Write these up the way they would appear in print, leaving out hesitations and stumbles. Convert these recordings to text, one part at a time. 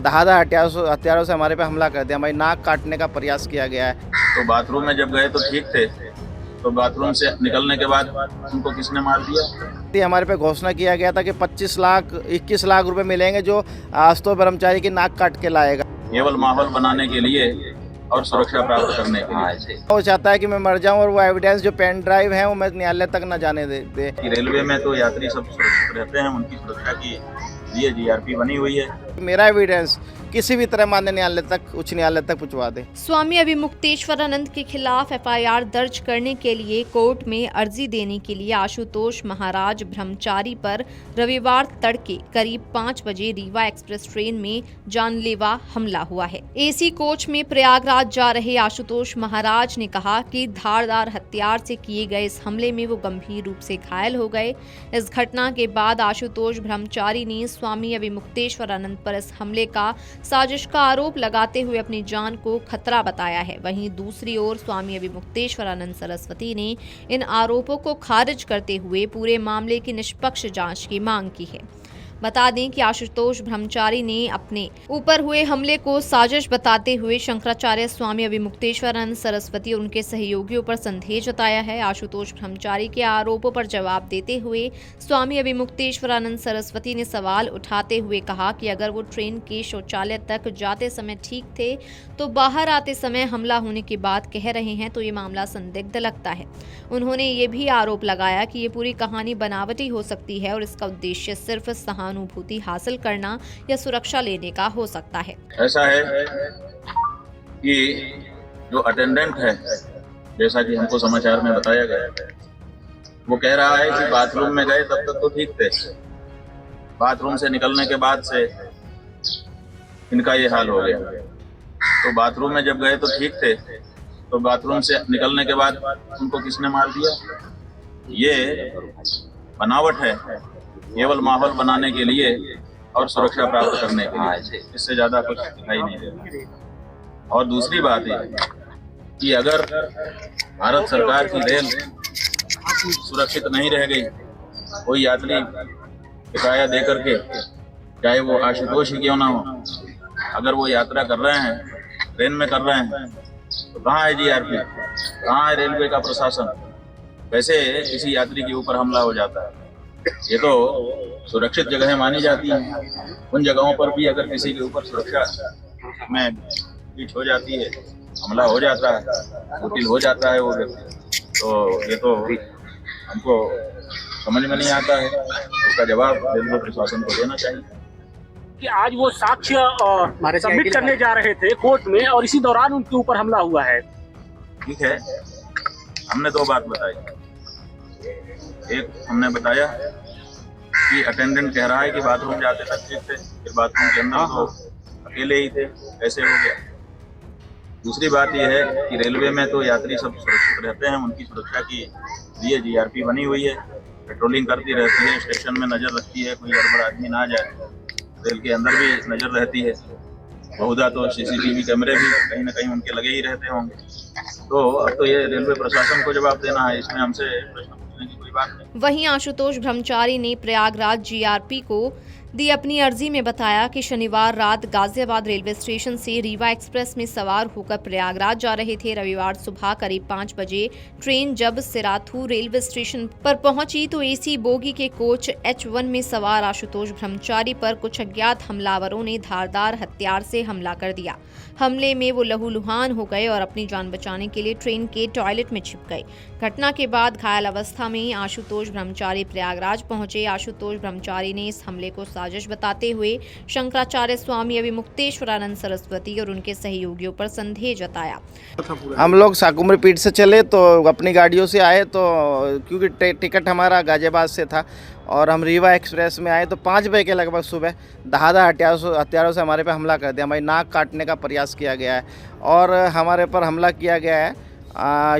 धारदार हथियारों से हमारे पे हमला कर दिया, हमारी नाक काटने का प्रयास किया गया है। तो बाथरूम में जब गए तो ठीक थे, तो बाथरूम से निकलने के बाद उनको किसने मार दिया? ये हमारे पे घोषणा किया गया था कि 21 लाख रुपए मिलेंगे जो आशुतोष ब्रह्मचारी की नाक काट के लाएगा। केवल माहौल बनाने के लिए और सुरक्षा प्राप्त करने के लिए। वो चाहता है कि मैं मर जाऊं और वो एविडेंस जो पेन ड्राइव है वो मैं न्यायालय तक न जाने दे। रेलवे में तो यात्री सब सुरक्षित रहते हैं, उनकी सुरक्षा के लिए जीआरपी बनी हुई है। मेरा एविडेंस किसी भी तरह माननीय न्यायालय तक, उच्च न्यायालय तक पहुंचवा दे। स्वामी अभिमुक्तेश्वरानंद के खिलाफ एफआईआर दर्ज करने के लिए कोर्ट में अर्जी देने के लिए आशुतोष महाराज ब्रह्मचारी पर रविवार तड़के करीब 5 बजे रीवा एक्सप्रेस ट्रेन में जानलेवा हमला हुआ है। एसी कोच में प्रयागराज जा रहे आशुतोष महाराज ने कहा कि धारदार हथियार से किए गए इस हमले में वो गंभीर रूप से घायल हो गए। इस घटना के बाद आशुतोष ब्रह्मचारी ने स्वामी अभिमुक्तेश्वरानंद पर इस हमले का साजिश का आरोप लगाते हुए अपनी जान को खतरा बताया है। वहीं दूसरी ओर स्वामी अभिमुक्तेश्वरानंद सरस्वती ने इन आरोपों को खारिज करते हुए पूरे मामले की निष्पक्ष जांच की मांग की है। बता दें कि आशुतोष ब्रह्मचारी ने अपने ऊपर हुए हमले को साजिश बताते हुए शंकराचार्य स्वामी अभिमुक्तेश्वरानंद सरस्वती और उनके सहयोगियों पर संदेह जताया है। आशुतोष ब्रह्मचारी के आरोपों पर जवाब देते हुए स्वामी अभिमुक्तेश्वरानंद सरस्वती ने सवाल उठाते हुए कहा कि अगर वो ट्रेन के शौचालय तक जाते समय ठीक थे तो बाहर आते समय हमला होने की बात कह रहे हैं तो ये मामला संदिग्ध लगता है। उन्होंने ये भी आरोप लगाया कि ये पूरी कहानी बनावटी हो सकती है और इसका उद्देश्य सिर्फ अनुभूति हासिल करना या सुरक्षा लेने का हो सकता है। ऐसा है कि जो अटेंडेंट है, जैसा कि हमको समाचार में बताया गया, वो कह रहा है कि बाथरूम में गए तब तक तो ठीक थे, बाथरूम से निकलने के बाद से इनका ये हाल हो गया। तो बाथरूम में जब गए तो ठीक थे, तो बाथरूम से निकलने के बाद उनको किसने मार दिया? ये बनावट है, केवल माहौल बनाने के लिए और सुरक्षा प्राप्त करने के लिए, इससे ज्यादा कुछ दिखाई नहीं देता। और दूसरी बात ये कि अगर भारत सरकार की रेल सुरक्षित नहीं रह गई, कोई यात्री किराया दे करके, चाहे वो आशुतोष ही क्यों ना हो, अगर वो यात्रा कर रहे हैं, ट्रेन में कर रहे हैं, तो कहाँ है जीआरपी, कहाँ है रेलवे का प्रशासन? वैसे किसी यात्री के ऊपर हमला हो जाता है। ये तो सुरक्षित जगह मानी जाती हैं, उन जगहों पर भी अगर किसी के ऊपर सुरक्षा में बीच हो जाती है, हमला हो जाता है, मुश्किल हो जाता है वो व्यक्ति, तो ये तो हमको समझ में नहीं आता है। उसका जवाब रेलवे प्रशासन को देना चाहिए। कि आज वो साक्ष्य सबमिट करने जा रहे थे कोर्ट में और इसी दौरान उनके ऊपर हमला हुआ है। ठीक है, हमने 2 बात बताई। एक हमने बताया कि अटेंडेंट कह रहा है कि बाथरूम जाते तक ठीक थे, फिर बाथरूम के अंदर तो अकेले ही थे, ऐसे हो गया। दूसरी बात यह है कि रेलवे में तो यात्री सब सुरक्षित रहते हैं, उनकी सुरक्षा के लिए जीआरपी बनी हुई है, पेट्रोलिंग करती रहती है, स्टेशन में नजर रखती है, कोई गड़बड़ आदमी ना जाए। रेल के अंदर भी नजर रहती है, बहुधा तो सीसीटीवी कैमरे भी कहीं ना कहीं उनके लगे ही रहते होंगे। तो अब तो ये रेलवे प्रशासन को जवाब देना है, इसमें हमसे प्रश्न पूछने की कोई बात नहीं। वहीं आशुतोष ब्रह्मचारी ने प्रयागराज जीआरपी को दी अपनी अर्जी में बताया कि शनिवार रात गाजियाबाद रेलवे स्टेशन से रीवा एक्सप्रेस में सवार होकर प्रयागराज जा रहे थे। रविवार सुबह करीब 5 बजे ट्रेन जब सिराथू रेलवे स्टेशन पर पहुंची तो एसी बोगी के कोच H1 में सवार आशुतोष ब्रह्मचारी पर कुछ अज्ञात हमलावरों ने धारदार हथियार से हमला कर दिया। हमले में वो लहूलुहान हो गए और अपनी जान बचाने के लिए ट्रेन के टॉयलेट में छिप गए। घटना के बाद घायल अवस्था में आशुतोष ब्रह्मचारी प्रयागराज पहुंचे। आशुतोष ब्रह्मचारी ने इस हमले को साजिश बताते हुए शंकराचार्य स्वामी अभिमुक्तेश्वरानंद सरस्वती और उनके सहयोगियों पर संदेह जताया। हम लोग साकुम्र पीठ से चले तो अपनी गाड़ियों से आए, तो क्योंकि टिकट हमारा गाजियाबाद से था और हम रीवा एक्सप्रेस में आए तो 5 बजे के लगभग सुबह धारदार हथियारों से हमारे पे हमला कर दिया, हमारी नाक काटने का प्रयास किया गया है और हमारे पर हमला किया गया है।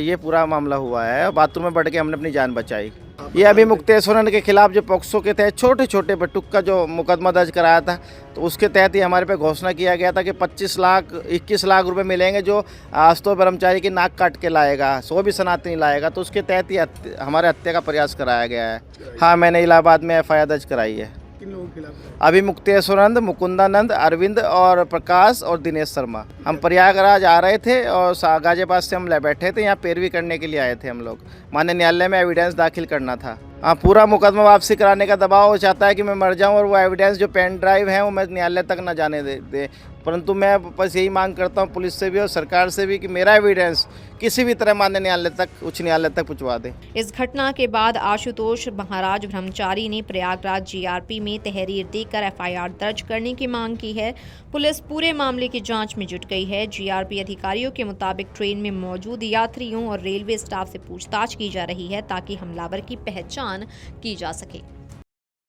ये पूरा मामला हुआ है। बाथरूम में बढ़ के हमने अपनी जान बचाई। ये अभिमुक्तेश्वरानंद के खिलाफ जो पॉक्सो के तहत छोटे छोटे बटुक का जो मुकदमा दर्ज कराया था, तो उसके तहत ही हमारे पे घोषणा किया गया था कि 21 लाख रुपए मिलेंगे जो आशुतोष ब्रह्मचारी की नाक काट के लाएगा, 100 भी सनातनी लाएगा। तो उसके तहत ही हमारे हत्या का प्रयास कराया गया है। हाँ, मैंने इलाहाबाद में एफआईआर दर्ज कराई है। किन लोगों के खिलाफ? अभी मुक्तेश्वरानंद, मुकुंदानंद, अरविंद और प्रकाश और दिनेश शर्मा। हम प्रयागराज आ रहे थे और गाजियाबाद से हम बैठे थे, यहाँ पैरवी करने के लिए आए थे हम लोग। माननीय न्यायालय में एविडेंस दाखिल करना था। हाँ, पूरा मुकदमा वापसी कराने का दबाव वो चाहता है कि मैं मर जाऊं और वो एविडेंस जो पेन ड्राइव है वो मैं न्यायालय तक ना जाने दे। परंतु मैं बस यही मांग करता हूं पुलिस से भी और सरकार से भी कि मेरा एविडेंस किसी भी तरह माननीय न्यायालय तक, उच्च न्यायालय तक पहुंचवा दें। इस घटना के बाद आशुतोष महाराज ब्रह्मचारी ने प्रयागराज जीआरपी में तहरीर देकर एफआईआर दर्ज करने की मांग की है। पुलिस पूरे मामले की जांच में जुट गई है। जीआरपी अधिकारियों के मुताबिक ट्रेन में मौजूद यात्रियों और रेलवे स्टाफ से पूछताछ की जा रही है ताकि हमलावर की पहचान की जा सके।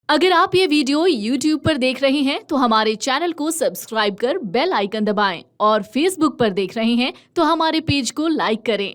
अगर आप ये वीडियो YouTube पर देख रहे हैं तो हमारे चैनल को सब्सक्राइब कर बेल आइकन दबाएं और Facebook पर देख रहे हैं तो हमारे पेज को लाइक करें।